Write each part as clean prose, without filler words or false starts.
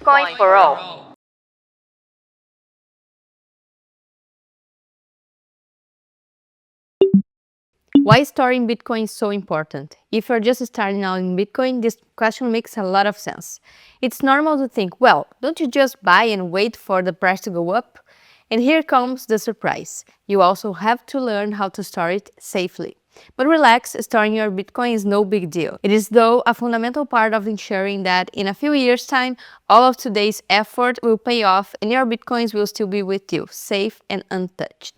Bitcoin for all. Why storing Bitcoin is so important? If you're just starting out in Bitcoin, this question makes a lot of sense. It's normal to think, well, don't you just buy and wait for the price to go up? And here comes the surprise. You also have to learn how to store it safely. But relax, storing your Bitcoin is no big deal. It is, though, a fundamental part of ensuring that in a few years' time, all of today's effort will pay off and your Bitcoins will still be with you, safe and untouched.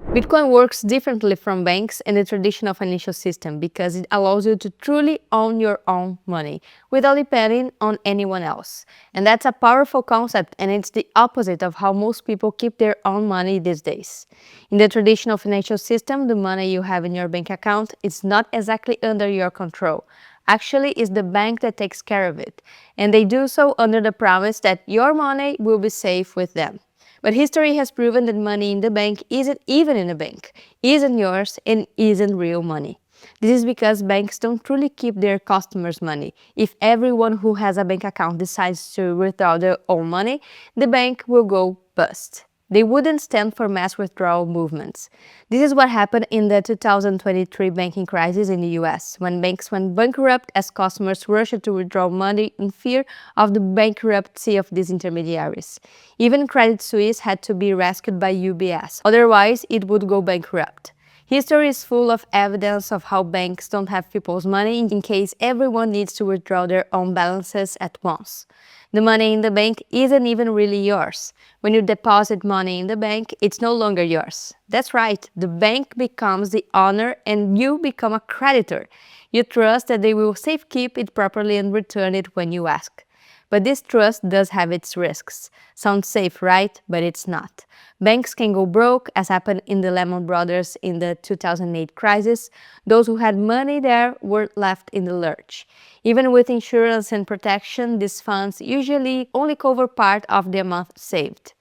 Bitcoin works differently from banks and the traditional financial system because it allows you to truly own your own money without depending on anyone else. And that's a powerful concept, and it's the opposite of how most people keep their own money these days. In the traditional financial system, the money you have in your bank account is not exactly under your control. Actually, it's the bank that takes care of it, and they do so under the promise that your money will be safe with them. But history has proven that money in the bank isn't even in the bank, isn't yours, and isn't real money. This is because banks don't truly keep their customers' money. If everyone who has a bank account decides to withdraw their own money, the bank will go bust. They wouldn't stand for mass withdrawal movements. This is what happened in the 2023 banking crisis in the US, when banks went bankrupt as customers rushed to withdraw money in fear of the bankruptcy of these intermediaries. Even Credit Suisse had to be rescued by UBS, otherwise it would go bankrupt. History is full of evidence of how banks don't have people's money in case everyone needs to withdraw their own balances at once. The money in the bank isn't even really yours. When you deposit money in the bank, it's no longer yours. That's right, the bank becomes the owner and you become a creditor. You trust that they will safekeep it properly and return it when you ask. But this trust does have its risks. Sounds safe, right? But it's not. Banks can go broke, as happened in the Lehman Brothers in the 2008 crisis. Those who had money there were left in the lurch. Even with insurance and protection, these funds usually only cover part of the amount saved.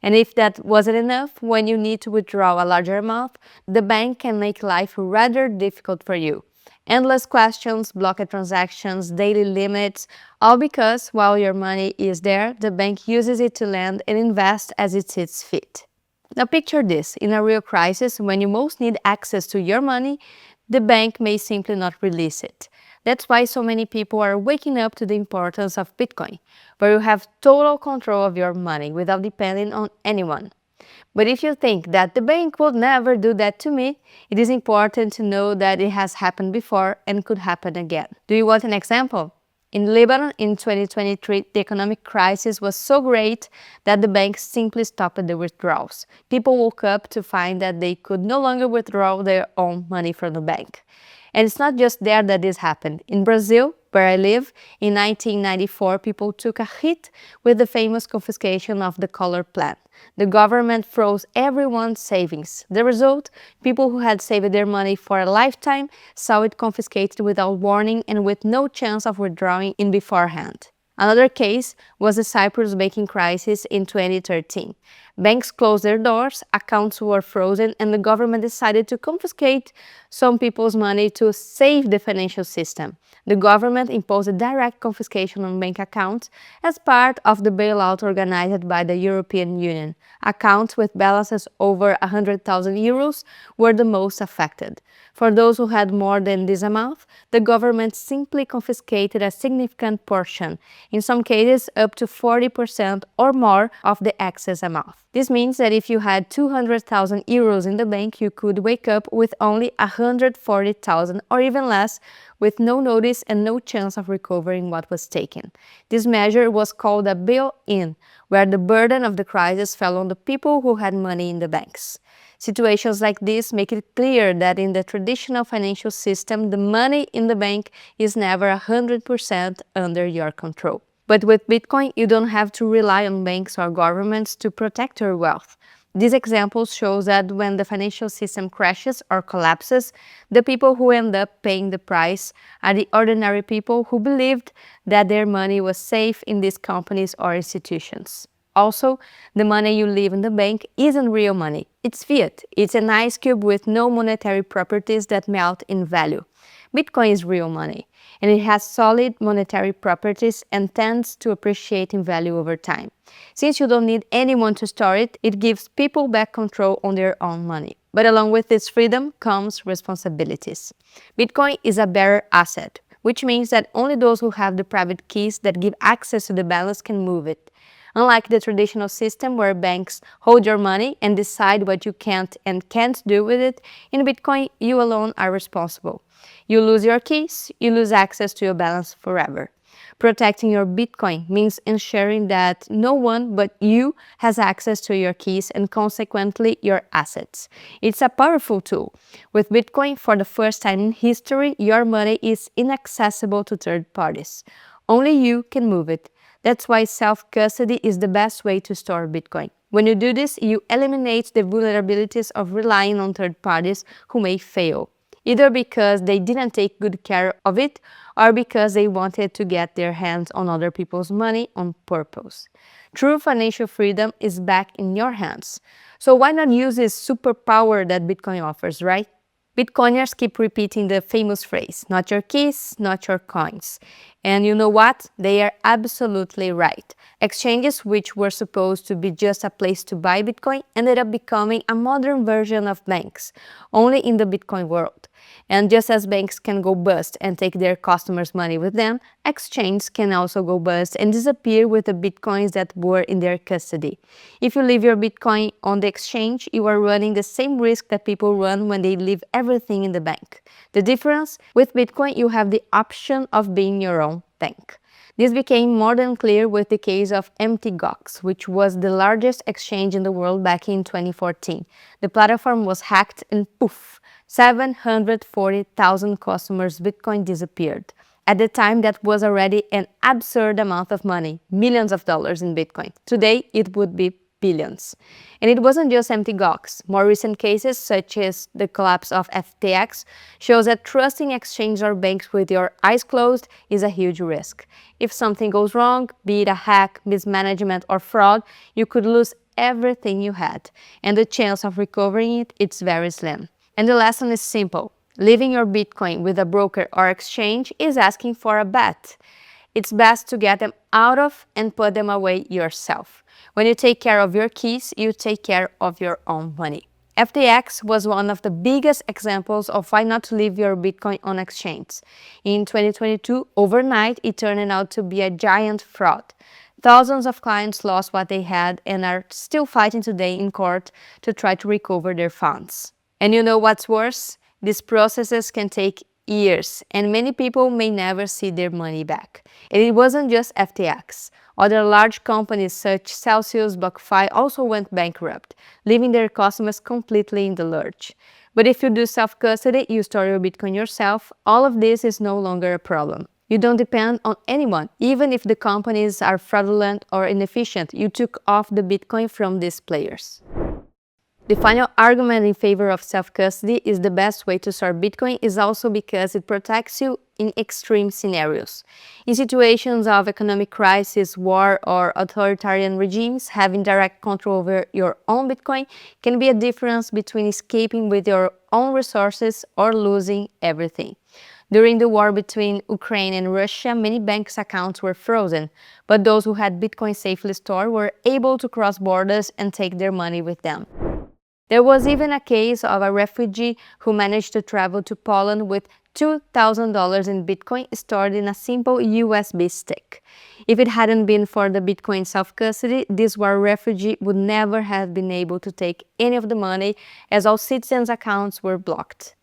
And if that wasn't enough, when you need to withdraw a larger amount, the bank can make life rather difficult for you. Endless questions, blocked transactions, daily limits, all because while your money is there, the bank uses it to lend and invest as it sees fit. Now picture this, in a real crisis, when you most need access to your money, the bank may simply not release it. That's why so many people are waking up to the importance of Bitcoin, where you have total control of your money without depending on anyone. But if you think that the bank will never do that to me, it is important to know that it has happened before and could happen again. Do you want an example? In Lebanon in 2023, the economic crisis was so great that the bank simply stopped the withdrawals. People woke up to find that they could no longer withdraw their own money from the bank. And it's not just there that this happened. In Brazil, where I live, in 1994, people took a hit with the famous confiscation of the Collor Plan. The government froze everyone's savings. The result? People who had saved their money for a lifetime saw it confiscated without warning and with no chance of withdrawing in beforehand. Another case was the Cyprus banking crisis in 2013. Banks closed their doors, accounts were frozen, and the government decided to confiscate some people's money to save the financial system. The government imposed a direct confiscation on bank accounts as part of the bailout organized by the European Union. Accounts with balances over 100,000 euros were the most affected. For those who had more than this amount, the government simply confiscated a significant portion, in some cases up to 40% or more of the excess amount. This means that if you had 200,000 euros in the bank, you could wake up with only 140,000 or even less, with no notice and no chance of recovering what was taken. This measure was called a bail-in, where the burden of the crisis fell on the people who had money in the banks. Situations like this make it clear that in the traditional financial system, the money in the bank is never 100% under your control. But with Bitcoin, you don't have to rely on banks or governments to protect your wealth. These examples show that when the financial system crashes or collapses, the people who end up paying the price are the ordinary people who believed that their money was safe in these companies or institutions. Also, the money you leave in the bank isn't real money. It's fiat. It's an ice cube with no monetary properties that melt in value. Bitcoin is real money, and it has solid monetary properties and tends to appreciate in value over time. Since you don't need anyone to store it, it gives people back control on their own money. But along with this freedom comes responsibilities. Bitcoin is a bearer asset, which means that only those who have the private keys that give access to the balance can move it. Unlike the traditional system where banks hold your money and decide what you can and can't do with it, in Bitcoin you alone are responsible. You lose your keys, you lose access to your balance forever. Protecting your Bitcoin means ensuring that no one but you has access to your keys and consequently your assets. It's a powerful tool. With Bitcoin, for the first time in history, your money is inaccessible to third parties. Only you can move it. That's why self-custody is the best way to store Bitcoin. When you do this, you eliminate the vulnerabilities of relying on third parties who may fail, either because they didn't take good care of it or because they wanted to get their hands on other people's money on purpose. True financial freedom is back in your hands. So why not use this superpower that Bitcoin offers, right? Bitcoiners keep repeating the famous phrase, not your keys, not your coins. And you know what? They are absolutely right. Exchanges, which were supposed to be just a place to buy Bitcoin, ended up becoming a modern version of banks, only in the Bitcoin world. And just as banks can go bust and take their customers' money with them, exchanges can also go bust and disappear with the Bitcoins that were in their custody. If you leave your Bitcoin on the exchange, you are running the same risk that people run when they leave everything in the bank. The difference? With Bitcoin, you have the option of being your own bank. This became more than clear with the case of Mt. which was the largest exchange in the world back in 2014. The platform was hacked and poof, 740,000 customers' Bitcoin disappeared. At the time, that was already an absurd amount of money, millions of dollars in Bitcoin. Today, it would be billions. And it wasn't just Mt. More recent cases, such as the collapse of FTX, shows that trusting exchanges or banks with your eyes closed is a huge risk. If something goes wrong, be it a hack, mismanagement, or fraud, you could lose everything you had. And the chance of recovering it, it's very slim. And the lesson is simple. Leaving your Bitcoin with a broker or exchange is asking for a bet. It's best to get them out of and put them away yourself. When you take care of your keys, you take care of your own money. FTX was one of the biggest examples of why not to leave your Bitcoin on exchange. In 2022, overnight, it turned out to be a giant fraud. Thousands of clients lost what they had and are still fighting today in court to try to recover their funds. And you know what's worse? These processes can take years, and many people may never see their money back. And it wasn't just FTX. Other large companies such Celsius, BlockFi also went bankrupt, leaving their customers completely in the lurch. But if you do self-custody, you store your Bitcoin yourself, all of this is no longer a problem. You don't depend on anyone. Even if the companies are fraudulent or inefficient, you took off the Bitcoin from these players. The final argument in favor of self-custody is the best way to store Bitcoin is also because it protects you in extreme scenarios. In situations of economic crisis, war, or authoritarian regimes, having direct control over your own Bitcoin can be a difference between escaping with your own resources or losing everything. During the war between Ukraine and Russia, many banks' accounts were frozen, but those who had Bitcoin safely stored were able to cross borders and take their money with them. There was even a case of a refugee who managed to travel to Poland with $2,000 in Bitcoin stored in a simple USB stick. If it hadn't been for the Bitcoin self-custody, this war refugee would never have been able to take any of the money as all citizens' accounts were blocked.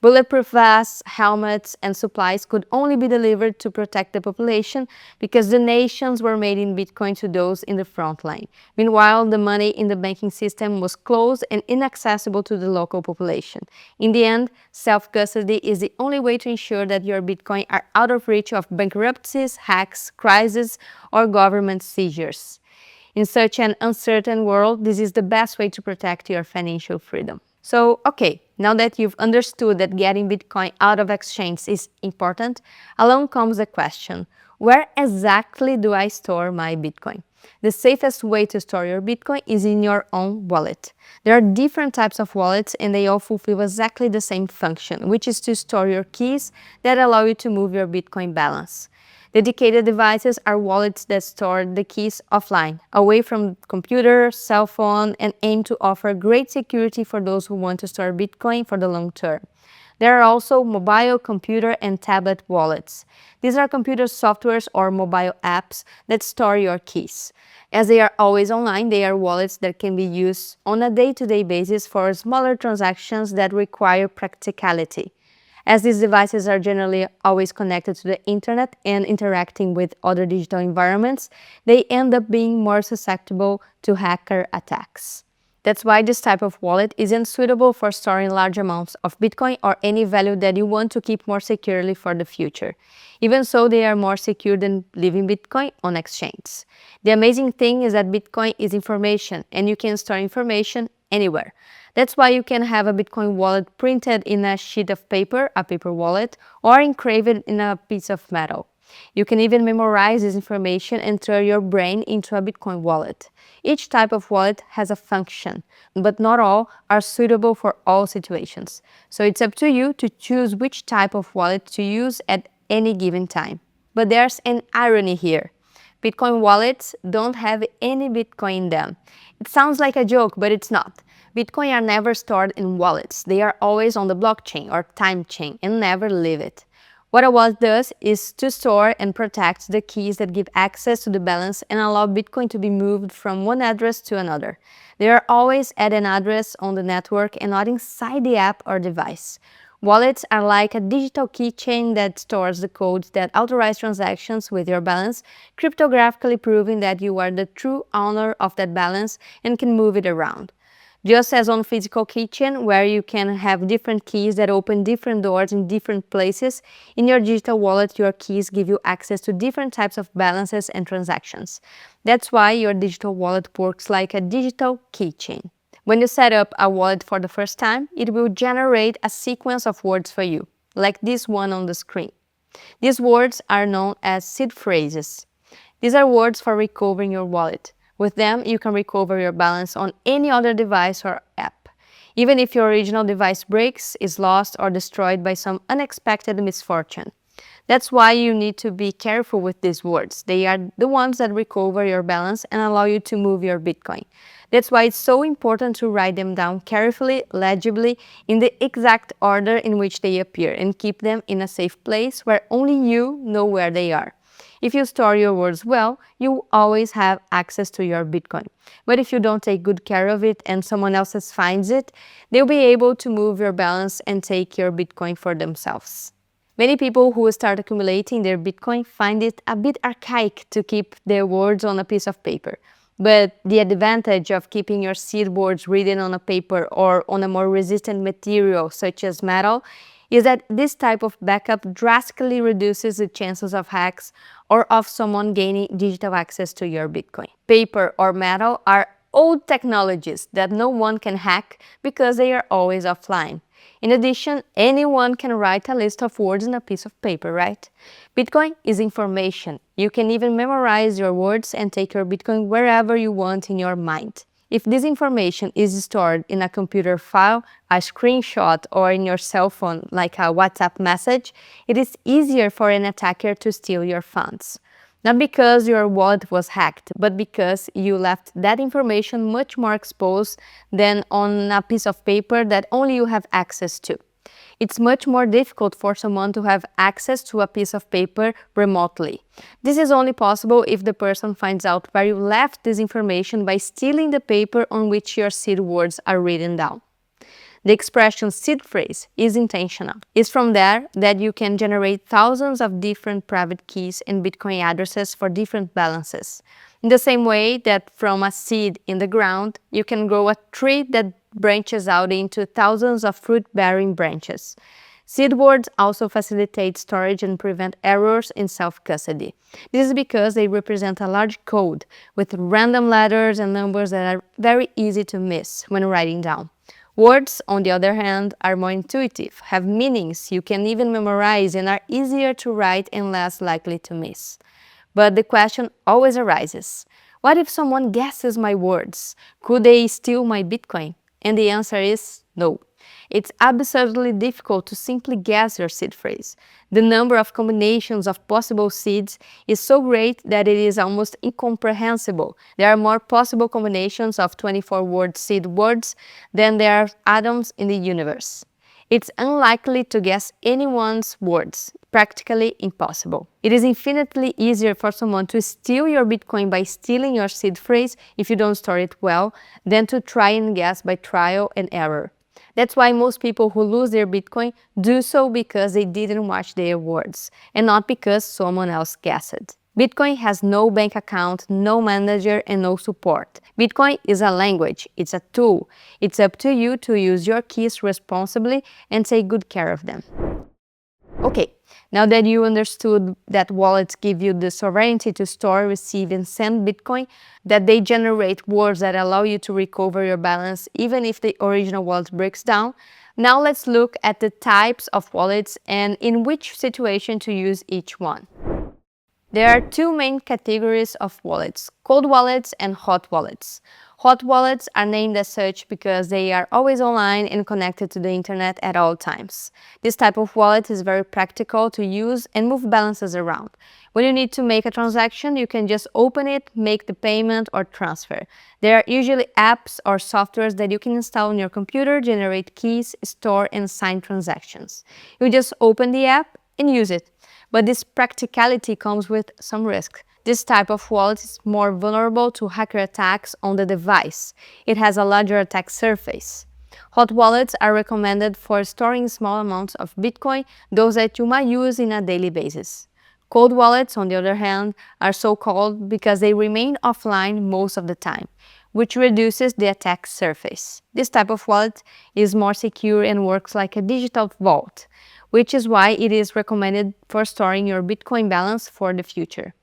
Bulletproof vests, helmets, and supplies could only be delivered to protect the population because donations were made in Bitcoin to those in the front line. Meanwhile, the money in the banking system was closed and inaccessible to the local population. In the end, self-custody is the only way to ensure that your Bitcoin are out of reach of bankruptcies, hacks, crises, or government seizures. In such an uncertain world, this is the best way to protect your financial freedom. So, okay, now that you've understood that getting Bitcoin out of exchange is important, along comes the question, where exactly do I store my Bitcoin? The safest way to store your Bitcoin is in your own wallet. There are different types of wallets and they all fulfill exactly the same function, which is to store your keys that allow you to move your Bitcoin balance. Dedicated devices are wallets that store the keys offline, away from computer, cell phone, and aim to offer great security for those who want to store Bitcoin for the long term. There are also mobile, computer, and tablet wallets. These are computer softwares or mobile apps that store your keys. As they are always online, they are wallets that can be used on a day-to-day basis for smaller transactions that require practicality. As these devices are generally always connected to the internet and interacting with other digital environments, they end up being more susceptible to hacker attacks. That's why this type of wallet isn't suitable for storing large amounts of Bitcoin or any value that you want to keep more securely for the future. Even so, they are more secure than leaving Bitcoin on exchange. The amazing thing is that Bitcoin is information and you can store information anywhere. That's why you can have a Bitcoin wallet printed in a sheet of paper, a paper wallet, or engraved in a piece of metal. You can even memorize this information and turn your brain into a Bitcoin wallet. Each type of wallet has a function, but not all are suitable for all situations. So it's up to you to choose which type of wallet to use at any given time. But there's an irony here. Bitcoin wallets don't have any Bitcoin in them. It sounds like a joke, but it's not. Bitcoin are never stored in wallets. They are always on the blockchain or time chain and never leave it. What a wallet does is to store and protect the keys that give access to the balance and allow Bitcoin to be moved from one address to another. They are always at an address on the network and not inside the app or device. Wallets are like a digital keychain that stores the codes that authorize transactions with your balance, cryptographically proving that you are the true owner of that balance and can move it around. Just as on physical keychain, where you can have different keys that open different doors in different places, in your digital wallet, your keys give you access to different types of balances and transactions. That's why your digital wallet works like a digital keychain. When you set up a wallet for the first time, it will generate a sequence of words for you, like this one on the screen. These words are known as seed phrases. These are words for recovering your wallet. With them, you can recover your balance on any other device or app, even if your original device breaks, is lost, or destroyed by some unexpected misfortune. That's why you need to be careful with these words. They are the ones that recover your balance and allow you to move your Bitcoin. That's why it's so important to write them down carefully, legibly, in the exact order in which they appear, and keep them in a safe place where only you know where they are. If you store your words well, you always have access to your Bitcoin. But if you don't take good care of it and someone else finds it, they'll be able to move your balance and take your Bitcoin for themselves. Many people who start accumulating their Bitcoin find it a bit archaic to keep their words on a piece of paper. But the advantage of keeping your seed words written on a paper or on a more resistant material such as metal is that this type of backup drastically reduces the chances of hacks or of someone gaining digital access to your Bitcoin. Paper or metal are old technologies that no one can hack because they are always offline. In addition, anyone can write a list of words in a piece of paper, right? Bitcoin is information. You can even memorize your words and take your Bitcoin wherever you want in your mind. If this information is stored in a computer file, a screenshot, or in your cell phone like a WhatsApp message, it is easier for an attacker to steal your funds. Not because your wallet was hacked, but because you left that information much more exposed than on a piece of paper that only you have access to. It's much more difficult for someone to have access to a piece of paper remotely. This is only possible if the person finds out where you left this information by stealing the paper on which your seed words are written down. The expression seed phrase is intentional. It's from there that you can generate thousands of different private keys and Bitcoin addresses for different balances. In the same way that from a seed in the ground, you can grow a tree that branches out into thousands of fruit-bearing branches. Seed words also facilitate storage and prevent errors in self-custody. This is because they represent a large code with random letters and numbers that are very easy to miss when writing down. Words, on the other hand, are more intuitive, have meanings you can even memorize, and are easier to write and less likely to miss. But the question always arises: What if someone guesses my words? Could they steal my Bitcoin? And the answer is no. It's absurdly difficult to simply guess your seed phrase. The number of combinations of possible seeds is so great that it is almost incomprehensible. There are more possible combinations of 24-word seed words than there are atoms in the universe. It's unlikely to guess anyone's words, practically impossible. It is infinitely easier for someone to steal your Bitcoin by stealing your seed phrase if you don't store it well than to try and guess by trial and error. That's why most people who lose their Bitcoin do so because they didn't watch their words, and not because someone else guessed. Bitcoin has no bank account, no manager, and no support. Bitcoin is a language, it's a tool. It's up to you to use your keys responsibly and take good care of them. Okay, now that you understood that wallets give you the sovereignty to store, receive, and send Bitcoin, that they generate words that allow you to recover your balance even if the original wallet breaks down, now let's look at the types of wallets and in which situation to use each one. There are two main categories of wallets, cold wallets and hot wallets. Hot wallets are named as such because they are always online and connected to the internet at all times. This type of wallet is very practical to use and move balances around. When you need to make a transaction, you can just open it, make the payment, or transfer. There are usually apps or softwares that you can install on your computer, generate keys, store, and sign transactions. You just open the app and use it. But this practicality comes with some risk. This type of wallet is more vulnerable to hacker attacks on the device. It has a larger attack surface. Hot wallets are recommended for storing small amounts of Bitcoin, those that you might use on a daily basis. Cold wallets, on the other hand, are so called because they remain offline most of the time, which reduces the attack surface. This type of wallet is more secure and works like a digital vault, which is why it is recommended for storing your Bitcoin balance for the future.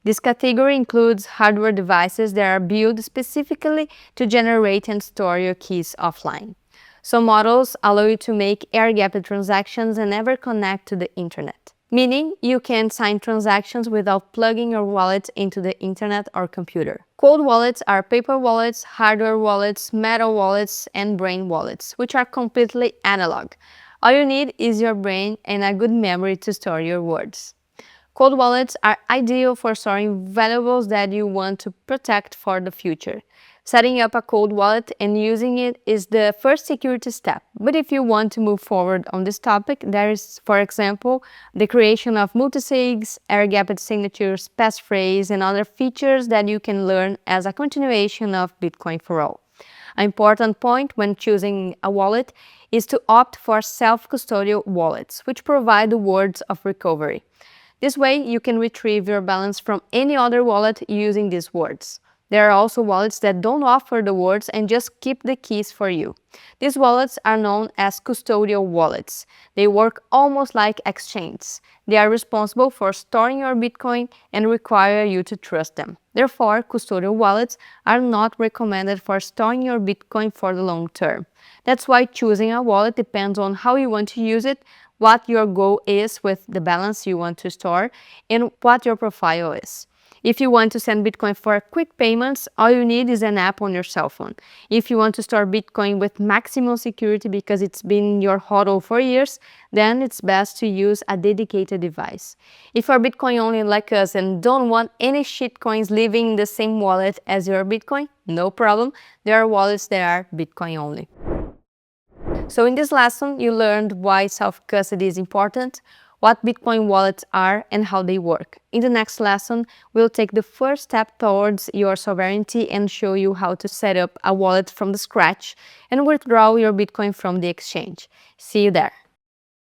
This category includes hardware devices that are built specifically to generate and store your keys offline. Some models allow you to make air-gapped transactions and never connect to the internet, meaning you can sign transactions without plugging your wallet into the internet or computer. Cold wallets are paper wallets, hardware wallets, metal wallets, and brain wallets, which are completely analog. All you need is your brain and a good memory to store your words. Cold wallets are ideal for storing valuables that you want to protect for the future. Setting up a cold wallet and using it is the first security step. But if you want to move forward on this topic, there is, for example, the creation of multisigs, air-gapped signatures, passphrase, and other features that you can learn as a continuation of Bitcoin for All. An important point when choosing a wallet is to opt for self-custodial wallets, which provide the words of recovery. This way, you can retrieve your balance from any other wallet using these words. There are also wallets that don't offer the words and just keep the keys for you. These wallets are known as custodial wallets. They work almost like exchanges. They are responsible for storing your Bitcoin and require you to trust them. Therefore, custodial wallets are not recommended for storing your Bitcoin for the long term. That's why choosing a wallet depends on how you want to use it, what your goal is with the balance you want to store, and what your profile is. If you want to send Bitcoin for quick payments, all you need is an app on your cell phone. If you want to store Bitcoin with maximum security because it's been your HODL for years, then it's best to use a dedicated device. If you're Bitcoin only like us and don't want any shitcoins living in the same wallet as your Bitcoin, no problem. There are wallets that are Bitcoin only. So in this lesson, you learned why self-custody is important, what Bitcoin wallets are, and how they work. In the next lesson, we'll take the first step towards your sovereignty and show you how to set up a wallet from the scratch and withdraw your Bitcoin from the exchange. See you there.